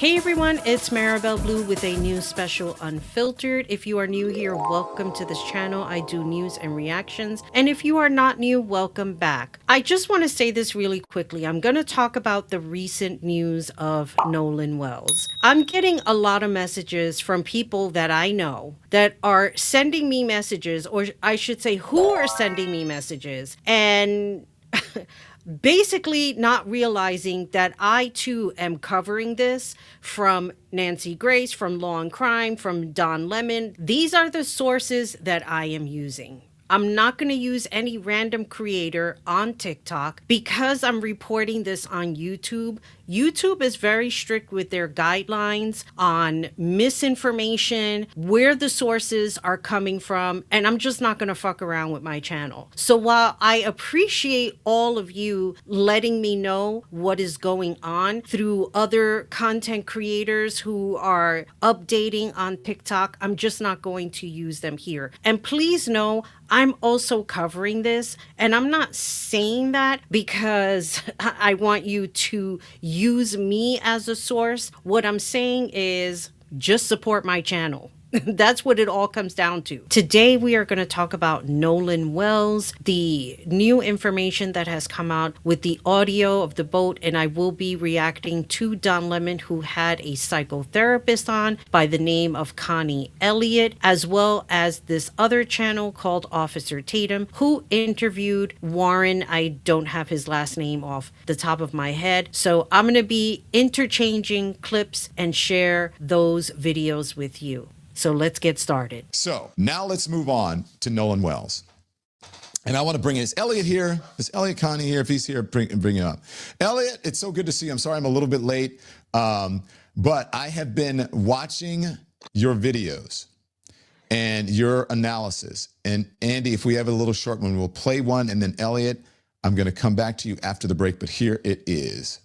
Hey everyone, it's Marabelle Blue with a new special Unfiltered. If you are new here, welcome to this channel. I do news and reactions. And if you are not new, welcome back. I just want to say this really quickly. I'm going to talk about the recent news of Nolan Wells. I'm getting a lot of messages from people that I know that are sending me messages, or I should say who are sending me messages, and basically not realizing that I too am covering this from Nancy Grace, from Law and Crime, from Don Lemon. These are the sources that I am using. I'm not going to use any random creator on TikTok because I'm reporting this on YouTube. YouTube is very strict with their guidelines on misinformation, where the sources are coming from, and I'm just not going to fuck around with my channel. So while I appreciate all of you letting me know what is going on through other content creators who are updating on TikTok, I'm just not going to use them here. And please know, I'm also covering this, and I'm not saying that because I want you to use me as a source. What I'm saying is just support my channel. That's what it all comes down to. Today, we are going to talk about Nolan Wells, the new information that has come out with the audio of the boat, and I will be reacting to Don Lemon, who had a psychotherapist on by the name of Connie Elliott, as well as this other channel called Officer Tatum, who interviewed Warren. I don't have his last name off the top of my head, so I'm going to be interchanging clips and share those videos with you. So let's get started. So now let's move on to Nolan Wells. And I want to bring in, is Elliot here? Is Elliot Connie here? If he's here, bring him up. Elliot, it's so good to see you. I'm sorry I'm a little bit late, but I have been watching your videos and your analysis. And Andy, if we have a little short one, we'll play one. And then Elliot, I'm going to come back to you after the break, but here it is.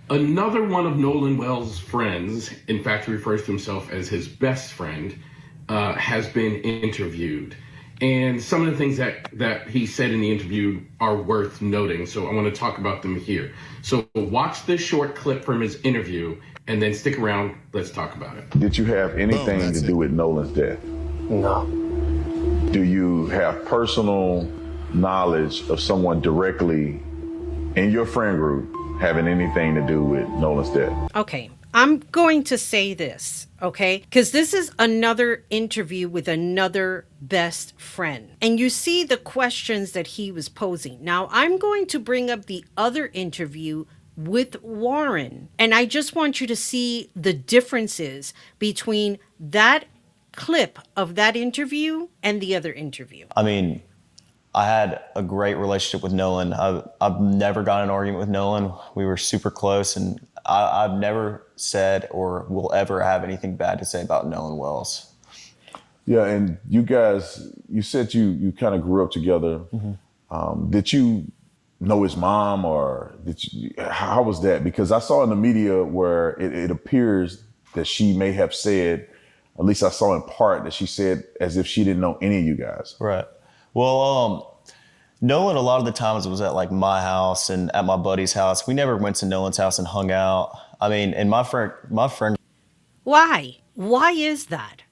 Another one of Nolan Wells' friends, in fact, he refers to himself as his best friend, has been interviewed. And some of the things that he said in the interview are worth noting, so I want to talk about them here. So watch this short clip from his interview, and then stick around, let's talk about it. Did you have anything to do with Nolan's death? No. Do you have personal knowledge of someone directly in your friend group having anything to do with Nolan's death? Okay, I'm going to say this, okay? Because this is another interview with another best friend. And you see the questions that he was posing. Now, I'm going to bring up the other interview with Warren. And I just want you to see the differences between that clip of that interview and the other interview. I mean, I had a great relationship with Nolan. I've never got in an argument with Nolan. We were super close, and I've never said or will ever have anything bad to say about Nolan Wells. Yeah, and you guys, you said you kind of grew up together. Mm-hmm. Did you know his mom, or how was that? Because I saw in the media where it appears that she may have said, at least I saw in part, that she said as if she didn't know any of you guys. Right. Well, Nolan, a lot of the times, was at like my house and at my buddy's house. We never went to Nolan's house and hung out. I mean, and my friend. Why? Why is that?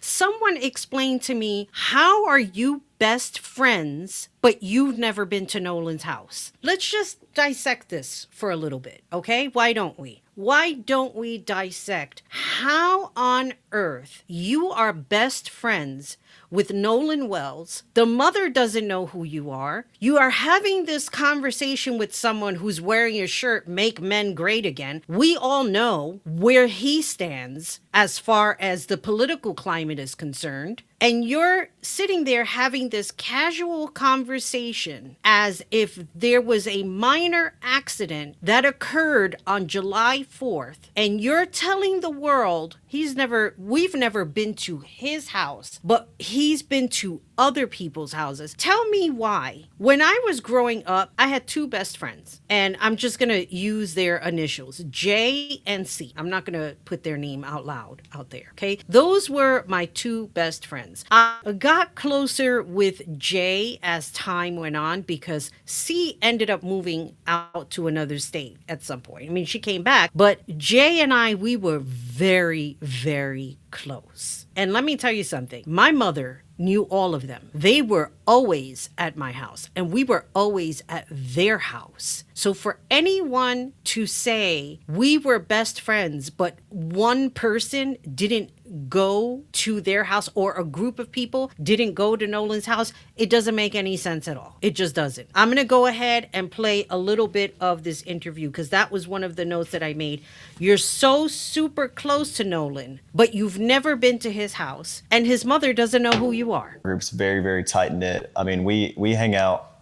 Someone explain to me, how are you best friends, but you've never been to Nolan's house? Let's just dissect this for a little bit, okay? Why don't we? Why don't we dissect how on earth you are best friends with Nolan Wells? The mother doesn't know who you are. You are having this conversation with someone who's wearing a shirt, "Make Men Great Again." We all know where he stands as far as the political climate is concerned. And you're sitting there having this casual conversation as if there was a minor accident that occurred on July 4th. And you're telling the world we've never been to his house, but he's been to other people's houses. Tell me why. When I was growing up, I had two best friends, and I'm just going to use their initials, J and C. I'm not going to put their name out loud out there, okay? Those were my two best friends. I got closer with J as time went on because C ended up moving out to another state at some point. I mean, she came back, but Jay and I, we were very, very close. And let me tell you something. My mother knew all of them. They were always at my house, and we were always at their house. So for anyone to say we were best friends, but one person didn't go to their house, or a group of people didn't go to Nolan's house, it doesn't make any sense at all. It just doesn't. I'm going to go ahead and play a little bit of this interview because that was one of the notes that I made. You're so super close to Nolan, but you've never been to his house, and his mother doesn't know who you are. Group's very, very tight knit. I mean, we hang out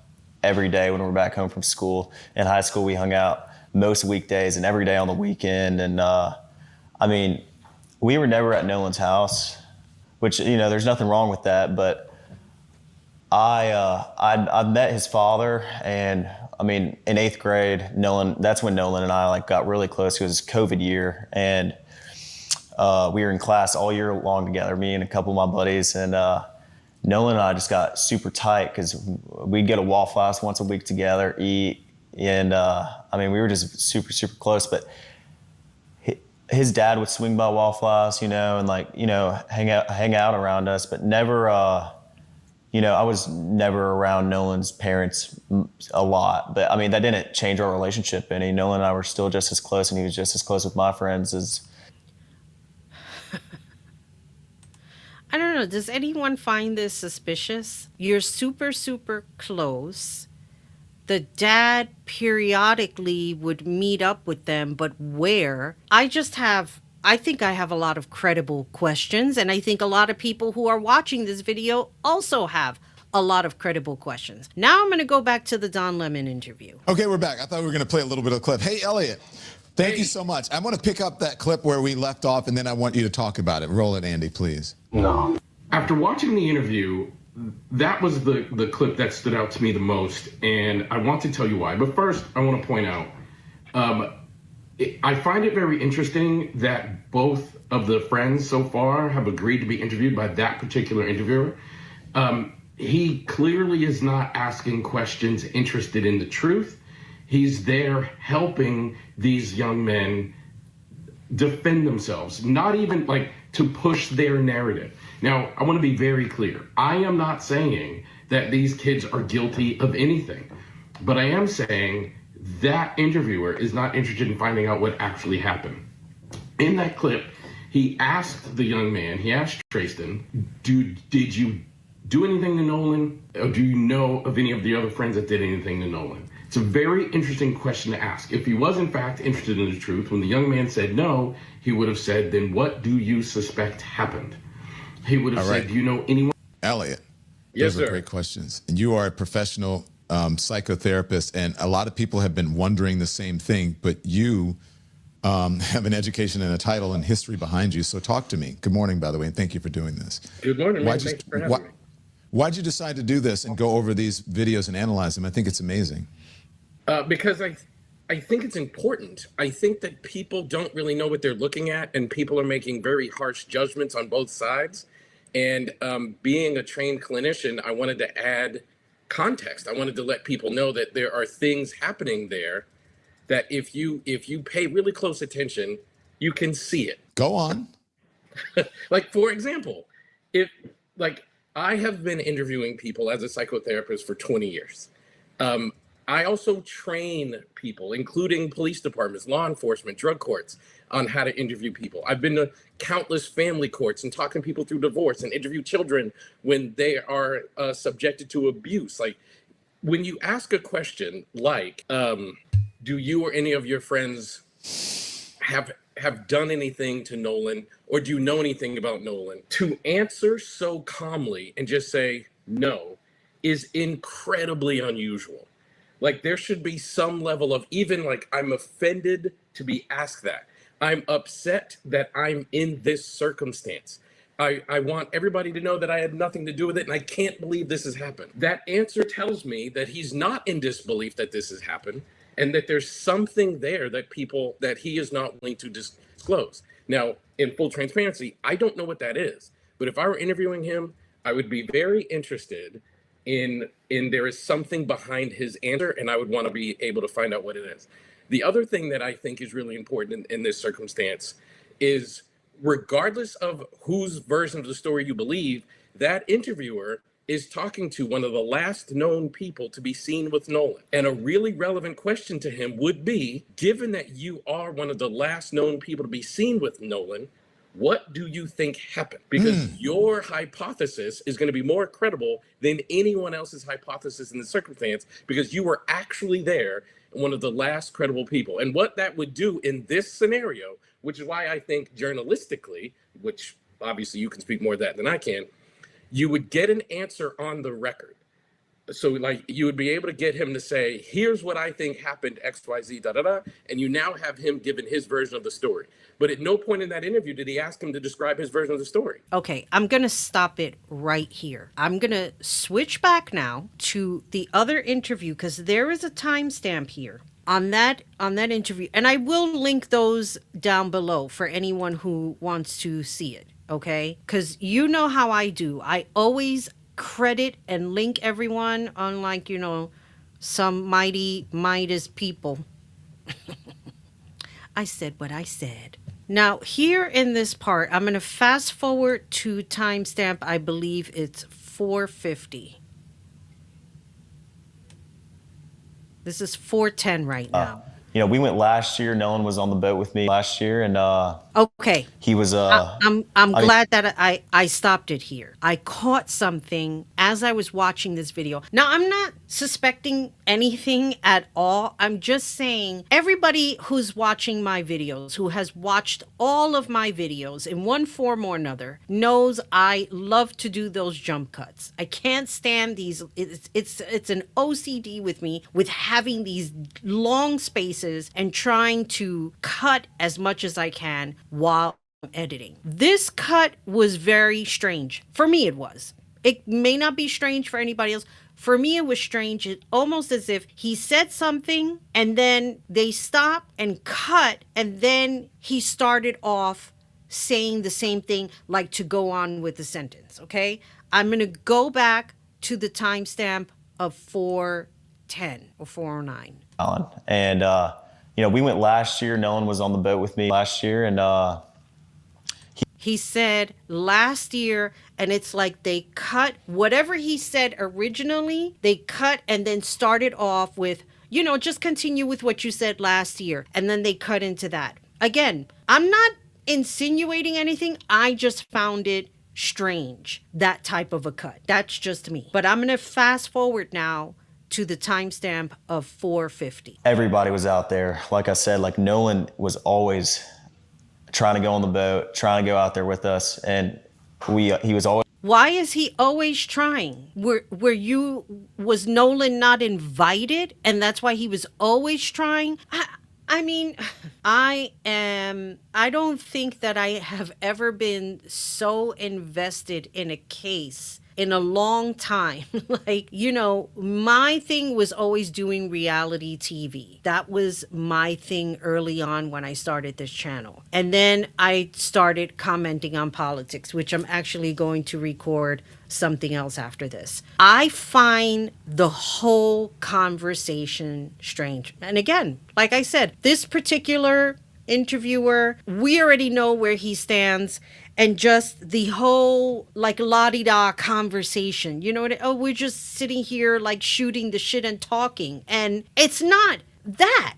every day when we're back home from school. In high school, we hung out most weekdays and every day on the weekend. And I mean, we were never at Nolan's house, which, you know, there's nothing wrong with that. But I met his father, and I mean, in 8th grade, that's when Nolan and I like got really close. It was COVID year, and we were in class all year long together, me and a couple of my buddies. And Nolan and I just got super tight because we'd go to Waffle House once a week together, eat. And I mean, we were just super, super close. But his dad would swing by Waffle House, you know, and like, you know, hang out around us, but never, you know, I was never around Nolan's parents a lot. But I mean, that didn't change our relationship any. Nolan and I were still just as close, and he was just as close with my friends as. I don't know. Does anyone find this suspicious? You're super, super close. The dad periodically would meet up with them, but where? I think I have a lot of credible questions, and I think a lot of people who are watching this video also have a lot of credible questions. Now I'm going to go back to the Don Lemon interview. Okay, we're back. I thought we were going to play a little bit of a clip. Hey, Elliot, thank you so much. I want to pick up that clip where we left off, and then I want you to talk about it. Roll it, Andy, please. No. After watching the interview, that was the clip that stood out to me the most, and I want to tell you why. But first, I want to point out, I find it very interesting that both of the friends so far have agreed to be interviewed by that particular interviewer. He clearly is not asking questions interested in the truth. He's there helping these young men defend themselves, not even like to push their narrative. Now, I want to be very clear. I am not saying that these kids are guilty of anything, but I am saying that interviewer is not interested in finding out what actually happened. In that clip, he asked the young man, he asked Tristan, did you do anything to Nolan? Or do you know of any of the other friends that did anything to Nolan? It's a very interesting question to ask. If he was in fact interested in the truth, when the young man said no, he would have said, then what do you suspect happened? He would have said, do you know anyone? Elliot, Yes, those are sir. great questions. And you are a professional psychotherapist, and a lot of people have been wondering the same thing, but you have an education and a title and history behind you. So talk to me. Good morning, by the way, and thank you for doing this. Good morning, man. Thanks for having me. Why'd you decide to do this and go over these videos and analyze them? I think it's amazing. Because I think it's important. I think that people don't really know what they're looking at, and people are making very harsh judgments on both sides. And being a trained clinician, I wanted to add context. I wanted to let people know that there are things happening there that if you pay really close attention, you can see it. Go on. Like, for example, if like I have been interviewing people as a psychotherapist for 20 years. I also train people, including police departments, law enforcement, drug courts, on how to interview people. I've been to countless family courts and talking people through divorce, and interview children when they are subjected to abuse. Like, when you ask a question like, do you or any of your friends have done anything to Nolan, or do you know anything about Nolan? To answer so calmly and just say no is incredibly unusual. Like, there should be some level of, even like, I'm offended to be asked that. I'm upset that I'm in this circumstance. I want everybody to know that I had nothing to do with it, and I can't believe this has happened. That answer tells me that he's not in disbelief that this has happened, and that there's something there that he is not willing to disclose. Now, in full transparency, I don't know what that is, but if I were interviewing him, I would be very interested in there is something behind his answer, and I would want to be able to find out what it is. The other thing that I think is really important in this circumstance is, regardless of whose version of the story you believe, that interviewer is talking to one of the last known people to be seen with Nolan. And a really relevant question to him would be, given that you are one of the last known people to be seen with Nolan, what do you think happened? Because your hypothesis is going to be more credible than anyone else's hypothesis in the circumstance, because you were actually there, one of the last credible people. And what that would do in this scenario, which is why I think journalistically, which obviously you can speak more of that than I can, you would get an answer on the record. So like you would be able to get him to say, here's what I think happened, XYZ, da da da, and you now have him giving his version of the story. But at no point in that interview did he ask him to describe his version of the story. Okay, I'm going to stop it right here. I'm going to switch back now to the other interview, because there is a timestamp here on that interview, and I will link those down below for anyone who wants to see it, okay? Because you know how I do. I always credit and link everyone, unlike, some mighty Midas people. I said what I said. Now, here in this part, I'm going to fast forward to timestamp, I believe it's 4:50. This is 4:10 right now. We went last year. Nolan was on the boat with me last year, and Okay. he was. I'm glad that I stopped it here. I caught something as I was watching this video. Now, I'm not suspecting anything at all. I'm just saying, everybody who's watching my videos, who has watched all of my videos in one form or another, knows I love to do those jump cuts. I can't stand these. It's an OCD with me, with having these long spaces and trying to cut as much as I can while editing. This cut was very strange. For me, it was. It may not be strange for anybody else. For me, it was strange. It's almost as if he said something and then they stopped and cut, and then he started off saying the same thing, like to go on with the sentence. Okay, I'm going to go back to the timestamp of 4:10 or 4:09. And we went last year. Nolan was on the boat with me last year, and he said last year, and it's like they cut whatever he said originally, they cut and then started off with, just continue with what you said last year, and then they cut into that. Again, I'm not insinuating anything. I just found it strange, that type of a cut. That's just me. But I'm going to fast forward now to the timestamp of 4:50. Everybody was out there. Like I said, like Nolan was always trying to go on the boat, trying to go out there with us, and he was always. Why is he always trying? Was Nolan not invited, and that's why he was always trying? I mean, I don't think that I have ever been so invested in a case in a long time. Like, my thing was always doing reality TV. That was my thing early on when I started this channel. And then I started commenting on politics, which I'm actually going to record something else after this. I find the whole conversation strange. And again, like I said, this particular interviewer, we already know where he stands. And just the whole like la-di-da conversation, we're just sitting here like shooting the shit and talking. And it's not that.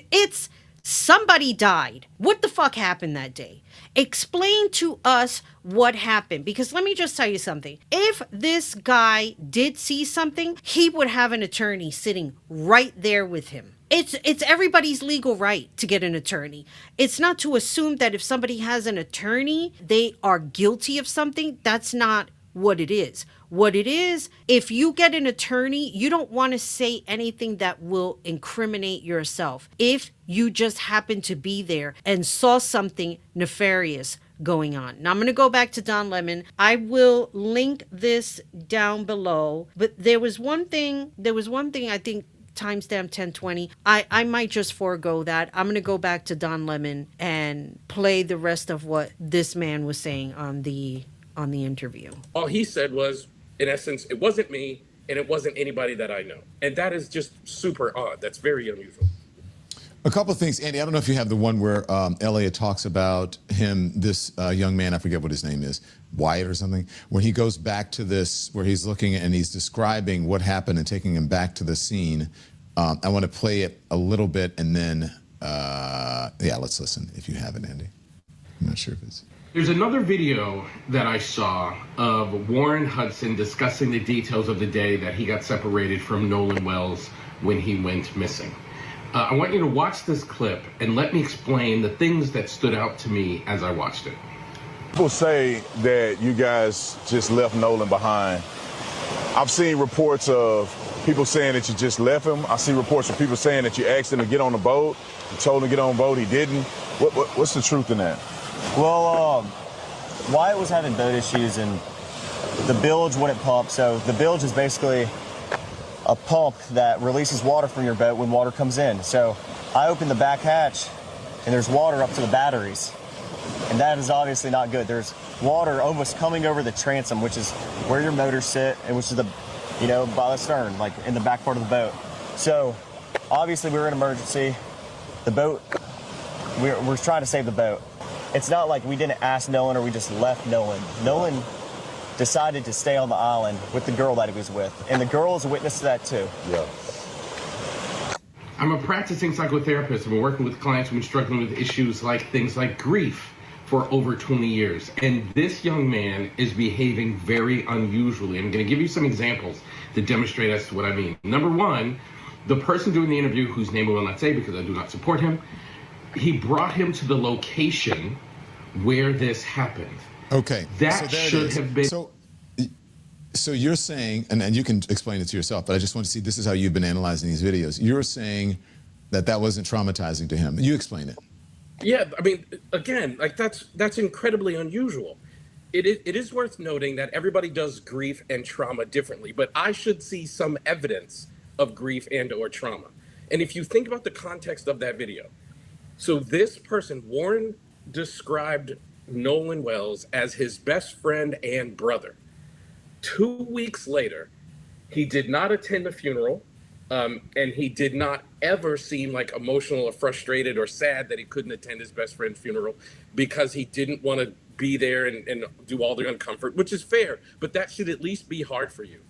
It's somebody died. What the fuck happened that day? Explain to us what happened. Because let me just tell you something. If this guy did see something, he would have an attorney sitting right there with him. It's everybody's legal right to get an attorney. It's not to assume that if somebody has an attorney, they are guilty of something. That's not what it is. What it is, if you get an attorney, you don't want to say anything that will incriminate yourself. If you just happen to be there and saw something nefarious going on. Now I'm going to go back to Don Lemon. I will link this down below, but there was one thing I think timestamp 1020. I might just forego that. I'm going to go back to Don Lemon and play the rest of what this man was saying on the interview. All he said was, in essence, it wasn't me and it wasn't anybody that I know. And that is just super odd. That's very unusual. A couple of things, Andy. I don't know if you have the one where Elliot talks about him, this young man, I forget what his name is, Wyatt or something, when he goes back to this, where he's looking and he's describing what happened and taking him back to the scene. I want to play it a little bit and then, yeah, let's listen if you have it, Andy. I'm not sure if it's... There's another video that I saw of Warren Hudson discussing the details of the day that he got separated from Nolan Wells when he went missing. I want you to watch this clip and let me explain the things that stood out to me as I watched it. People say that you guys just left Nolan behind. I've seen reports of people saying that you just left him. I see reports of people saying that you asked him to get on the boat. You told him to get on the boat, he didn't. What's the truth in that? Well, Wyatt was having boat issues and the bilge wouldn't pump. So the bilge is basically a pump that releases water from your boat when water comes in. So I opened the back hatch and there's water up to the batteries. And that is obviously not good. There's water almost coming over the transom, which is where your motors sit and which is the, you know, by the stern, like in the back part of the boat. So obviously we were in emergency. The boat, we're trying to save the boat. It's not like we didn't ask Nolan or we just left Nolan. Nolan decided to stay on the island with the girl that he was with. And the girl is a witness to that too. Yeah. I'm a practicing psychotherapist. I've been working with clients who've been struggling with issues like things like grief for over 20 years. And this young man is behaving very unusually. I'm going to give you some examples to demonstrate as to what I mean. Number one, the person doing the interview, whose name I will not say because I do not support him, he brought him to the location where this happened. Okay. That should have been... So you're saying, and you can explain it to yourself, but I just want to see, this is how you've been analyzing these videos. You're saying that that wasn't traumatizing to him. You explain it. Yeah, I mean, again, like that's incredibly unusual. It is worth noting that everybody does grief and trauma differently, but I should see some evidence of grief and or trauma. And if you think about the context of that video, so this person, Warren, described Nolan Wells as his best friend and brother. 2 weeks later, he did not attend the funeral, and he did not ever seem like emotional or frustrated or sad that he couldn't attend his best friend's funeral because he didn't want to be there and do all the uncomfort, which is fair, but that should at least be hard for you.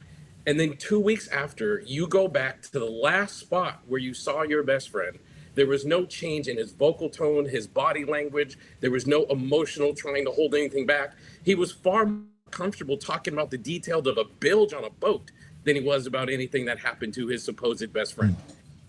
And then 2 weeks after, you go back to the last spot where you saw your best friend. There was no change in his vocal tone, his body language. There was no emotional trying to hold anything back. He was far more comfortable talking about the details of a bilge on a boat than he was about anything that happened to his supposed best friend.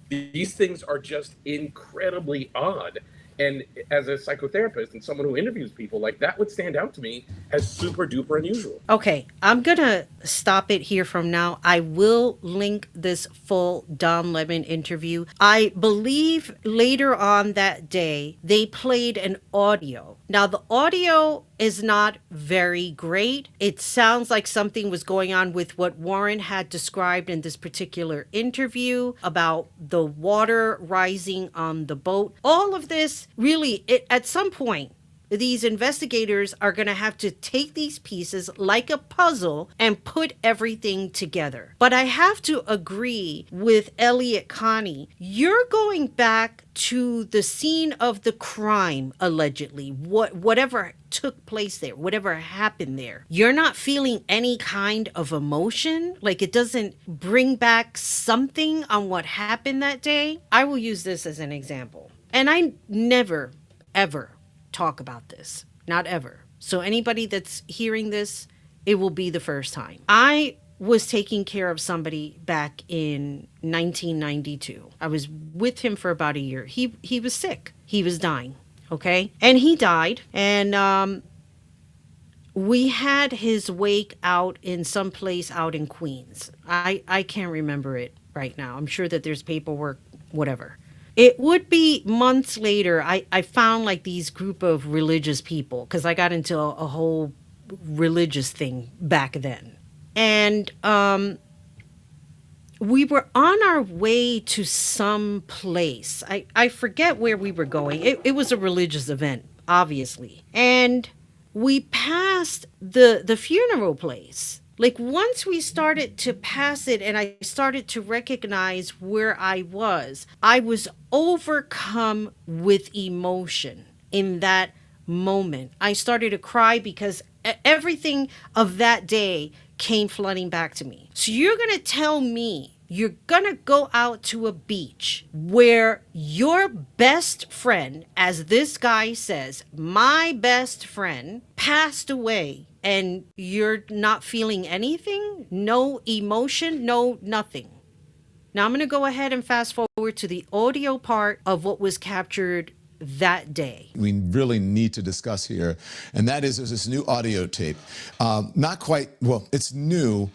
These things are just incredibly odd. And as a psychotherapist and someone who interviews people, like that would stand out to me as super duper unusual. Okay, I'm gonna stop it here from now. I will link this full Don Lemon interview. I believe later on that day, they played an audio. Now, the audio is not very great. It sounds like something was going on with what Warren had described in this particular interview about the water rising on the boat. All of this, really, at some point, these investigators are going to have to take these pieces like a puzzle and put everything together. But I have to agree with Elliot Connie. You're going back to the scene of the crime, allegedly, whatever took place there, whatever happened there. You're not feeling any kind of emotion, like it doesn't bring back something on what happened that day. I will use this as an example. And I never, ever talk about this, not ever. So anybody that's hearing this, it will be the first time. I was taking care of somebody back in 1992. I was with him for about a year. He was sick. He was dying. Okay. And he died. And we had his wake out in some place out in Queens. I can't remember it right now. I'm sure that there's paperwork, whatever. It would be months later. I found like these group of religious people because I got into a whole religious thing back then. And we were on our way to some place. I forget where we were going. It was a religious event, obviously. And we passed the funeral place. Like once we started to pass it and I started to recognize where I was overcome with emotion in that moment. I started to cry because everything of that day came flooding back to me. So you're going to tell me you're going to go out to a beach where your best friend, as this guy says, my best friend passed away, and you're not feeling anything? No emotion, no nothing. Now I'm going to go ahead and fast forward to the audio part of what was captured that day. We really need to discuss here, and that is there's this new audio tape. Not quite, well, it's new.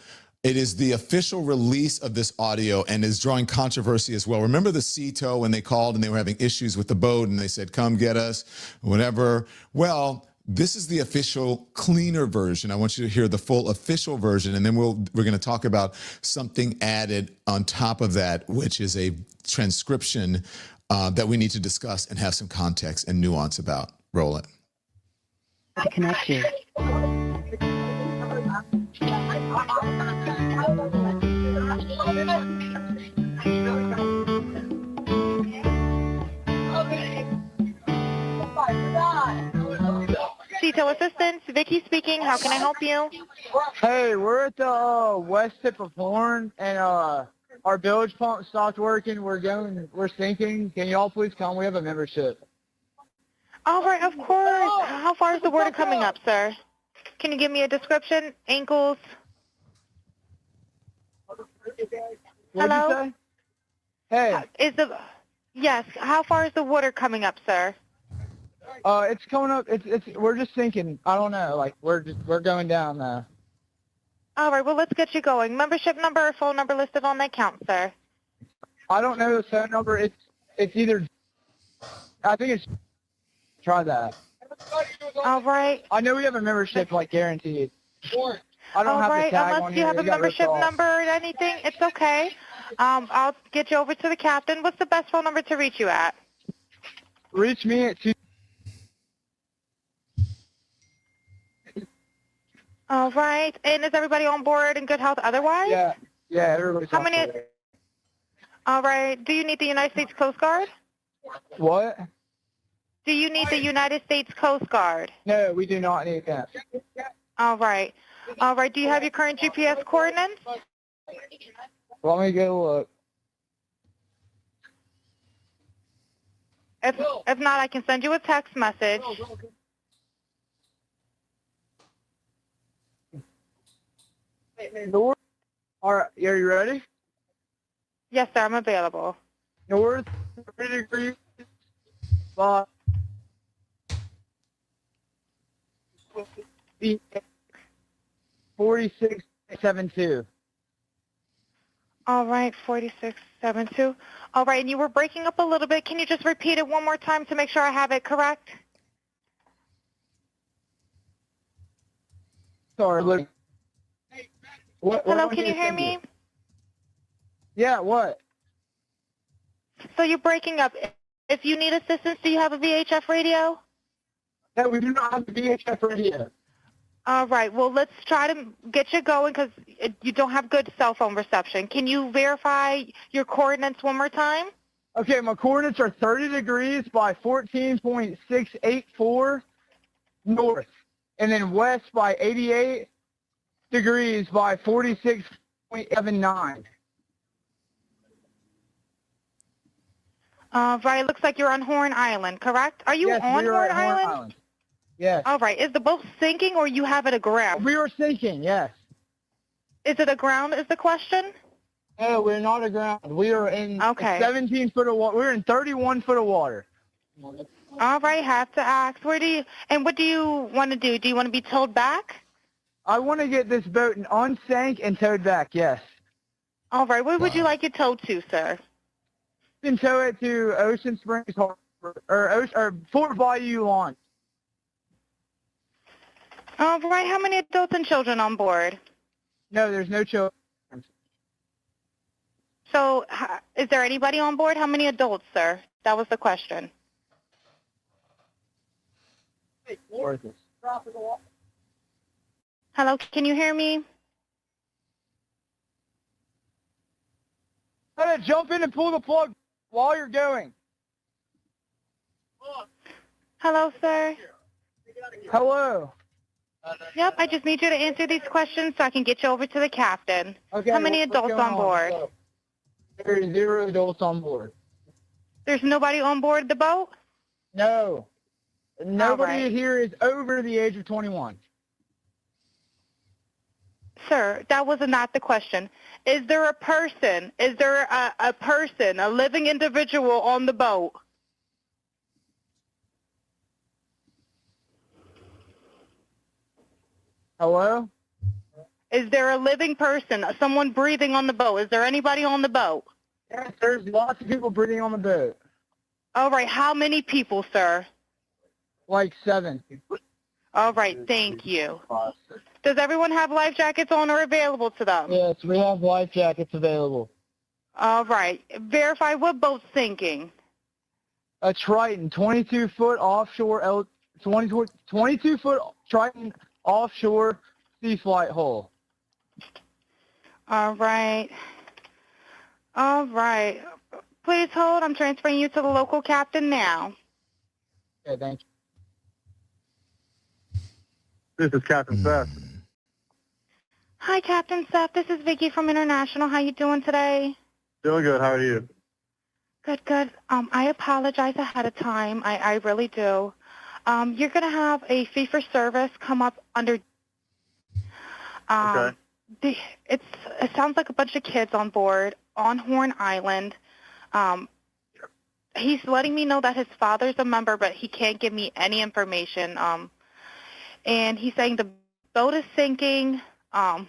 It is the official release of this audio and is drawing controversy as well. Remember the sea tow when they called and they were having issues with the boat and they said, come get us, whatever. Well, this is the official cleaner version. I want you to hear the full official version, and then we're going to talk about something added on top of that, which is a transcription that we need to discuss and have some context and nuance about. Roll it. Connect you. CTO Assistance, Vicky speaking. How can I help you? Hey, we're at the west tip of Horn, and our bilge pump stopped working. We're sinking. Can y'all please come? We have a membership. All right, of course. How far is the water coming up, sir? Can you give me a description? Ankles? What'd Hello? you say? Hey, Yes. How far is the water coming up, sir? it's coming up. We're just sinking. I don't know. Like we're going down now. All right. Well, let's get you going. Membership number or phone number listed on the account, sir. I don't know the phone number. It's either. I think it's. Try that. All right. I know we have a membership, like guaranteed. I don't All have right. the tag on Unless here. you have a It got ripped membership off. number or anything, it's okay. I'll get you over to the captain. What's the best phone number to reach you at? Reach me at 2. All right. And is everybody on board in good health otherwise? Yeah. Everybody's How on many- board. All right. Do you need the United States Coast Guard? What? Do you need the United States Coast Guard? No, we do not need that. All right. All right. Do you have your current GPS coordinates? Let me get a look. If not, I can send you a text message. North. All right, are you ready? Yes, sir. I'm available. North 30 degrees. 4672. All right. 4672. All right. And you were breaking up a little bit. Can you just repeat it one more time to make sure I have it correct? Sorry, look. Hello. Can you hear me? Yeah, what? So you're breaking up. If you need assistance, do you have a VHF radio? No, we do not have the VHF radio. All right. Well, let's try to get you going because you don't have good cell phone reception. Can you verify your coordinates one more time? Okay, my coordinates are 30 degrees by 14.684 north, and then west by 88 degrees by 46.79. Right. It looks like you're on Horn Island, correct? Are you Yes, on we are Horn at Horn Island? Island. Yes. All right. Is the boat sinking or you have it aground? We are sinking, yes. Is it aground is the question? No, we're not aground. We are in Okay. 17 foot of water. We're in 31 foot of water. All right. Have to ask. What do you want to do? Do you want to be towed back? I want to get this boat unsank and towed back, yes. All right. Where would you like it towed to, sir? can tow it to Ocean Springs Harbor or Fort Bayou launch. All right. How many adults and children on board? No, there's no children. So, is there anybody on board? How many adults, sir? That was the question. Hello, can you hear me? Gotta jump in and pull the plug while you're going. Hello, sir. Hello. Yep, I just need you to answer these questions so I can get you over to the captain. Okay. How many what's adults going on board? There's 0 adults on board. There's nobody on board the boat? No. Nobody right. here is over the age of 21. Sir, that was not the question. Is there a person? Is there a person, a living individual on the boat? Hello? Is there a living person, someone breathing on the boat? Is there anybody on the boat? Yes, there's lots of people breathing on the boat. All right, how many people, sir? Like 7. All right, thank you. Does everyone have life jackets on or available to them? Yes, we have life jackets available. All right, verify what boat's sinking. A Triton, 22-foot offshore, 22-foot Triton offshore sea flight hull. All right. All right. Please hold. I'm transferring you to the local captain now. Okay, thank you. This is Captain Seth. Hi, Captain Seth. This is Vicky from International. How you doing today? Doing good. How are you? Good, good. I apologize ahead of time. I really do. You're going to have a fee-for-service come up under... Okay. It sounds like a bunch of kids on board on Horn Island. He's letting me know that his father's a member, but he can't give me any information. And he's saying the boat is sinking, and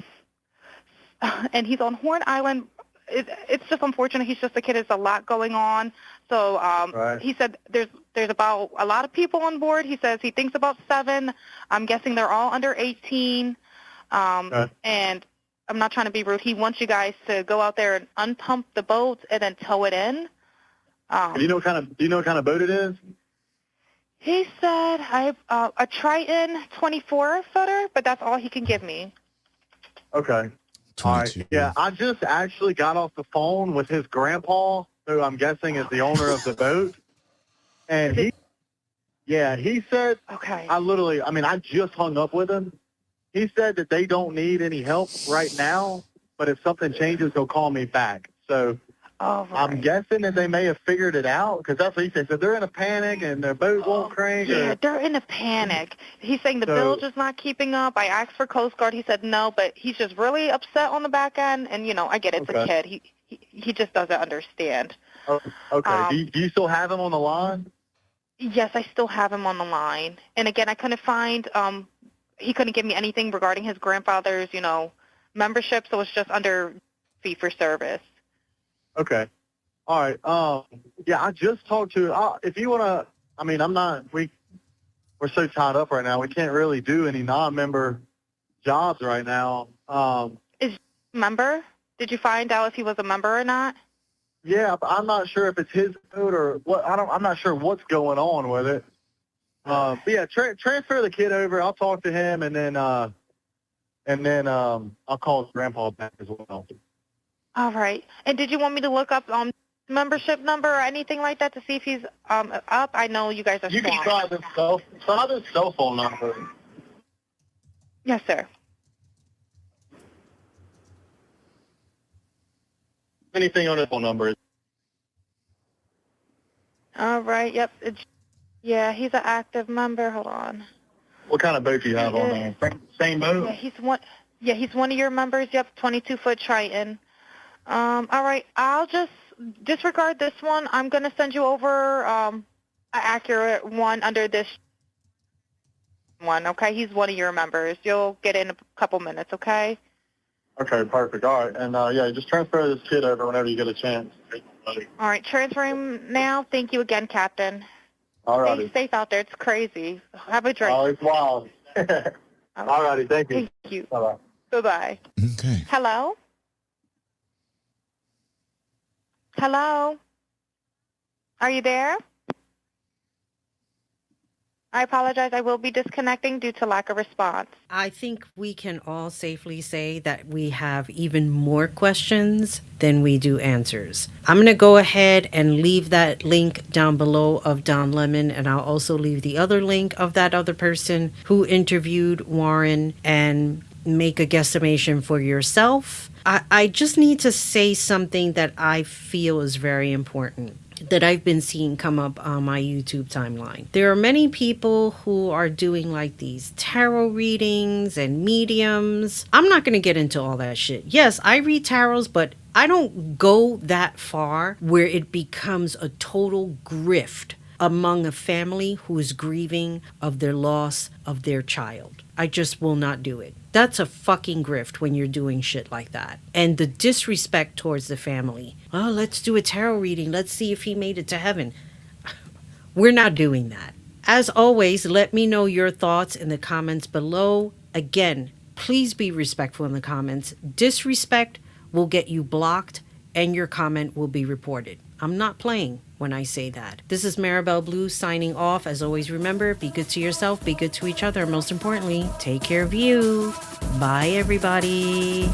he's on Horn Island. It's just unfortunate. He's just a kid. There's a lot going on. So Right. he said there's about a lot of people on board. He says he thinks about 7. I'm guessing they're all under 18. Okay. And I'm not trying to be rude. He wants you guys to go out there and unpump the boat and then tow it in. Do you know what kind of boat it is? He said a Triton 24-footer, but that's all he can give me. Okay. All right. Yeah, I just actually got off the phone with his grandpa, who I'm guessing is the owner of the boat. And he said, Okay. I just hung up with him. He said that they don't need any help right now, but if something changes, he'll call me back. So All right. I'm guessing that they may have figured it out, because that's what he said. So they're in a panic and their boat won't crank. Yeah, they're in a panic. He's saying the So- bilge is not keeping up. I asked for Coast Guard. He said no, but he's just really upset on the back end. And, I get it's a Okay. kid. He just doesn't understand. Oh, okay. Do you still have him on the line? Yes, I still have him on the line. And, again, I couldn't find he couldn't give me anything regarding his grandfather's, membership, so it's just under fee-for-service. Okay. All right. Yeah, I just talked to. If you want to, we're so tied up right now. We can't really do any non-member jobs right now. Is he a member? Did you find out if he was a member or not? Yeah, but I'm not sure if it's his boat or what. I'm not sure what's going on with it. But yeah, transfer the kid over. I'll talk to him, and then I'll call his grandpa back as well. All right. And did you want me to look up membership number or anything like that to see if he's up? I know you guys are You can swamped. try this cell phone number. Yes, sir. Anything on his phone number. All right. Yep. Yeah, he's an active member. Hold on. What kind of boat do you have on there? Same boat? Yeah, he's one. Yeah, he's one of your members. Yep, 22-foot Triton. All right. I'll just disregard this one. I'm gonna send you over an accurate one under this one. Okay. He's one of your members. You'll get in a couple minutes. Okay. Okay, perfect. All right. And, yeah, just transfer this kid over whenever you get a chance. All right, transferring now. Thank you again, Captain. All Stay righty. safe out there. It's crazy. Have a drink. Oh, it's wild. All righty. Thank you. Thank you. Bye-bye. Bye-bye. Okay. Hello? Hello? Are you there? I apologize. I will be disconnecting due to lack of response. I think we can all safely say that we have even more questions than we do answers. I'm going to go ahead and leave that link down below of Don Lemon, and I'll also leave the other link of that other person who interviewed Warren, and make a guesstimation for yourself. I just need to say something that I feel is very important, that I've been seeing come up on my YouTube timeline. There are many people who are doing like these tarot readings and mediums. I'm not going to get into all that shit. Yes, I read tarots, but I don't go that far where it becomes a total grift among a family who is grieving of their loss of their child. I just will not do it. That's a fucking grift when you're doing shit like that. And the disrespect towards the family. Oh, let's do a tarot reading. Let's see if he made it to heaven. We're not doing that. As always, let me know your thoughts in the comments below. Again, please be respectful in the comments. Disrespect will get you blocked and your comment will be reported. I'm not playing when I say that. This is Marabelle Blue signing off. As always, remember, be good to yourself, be good to each other, and most importantly, take care of you. Bye, everybody.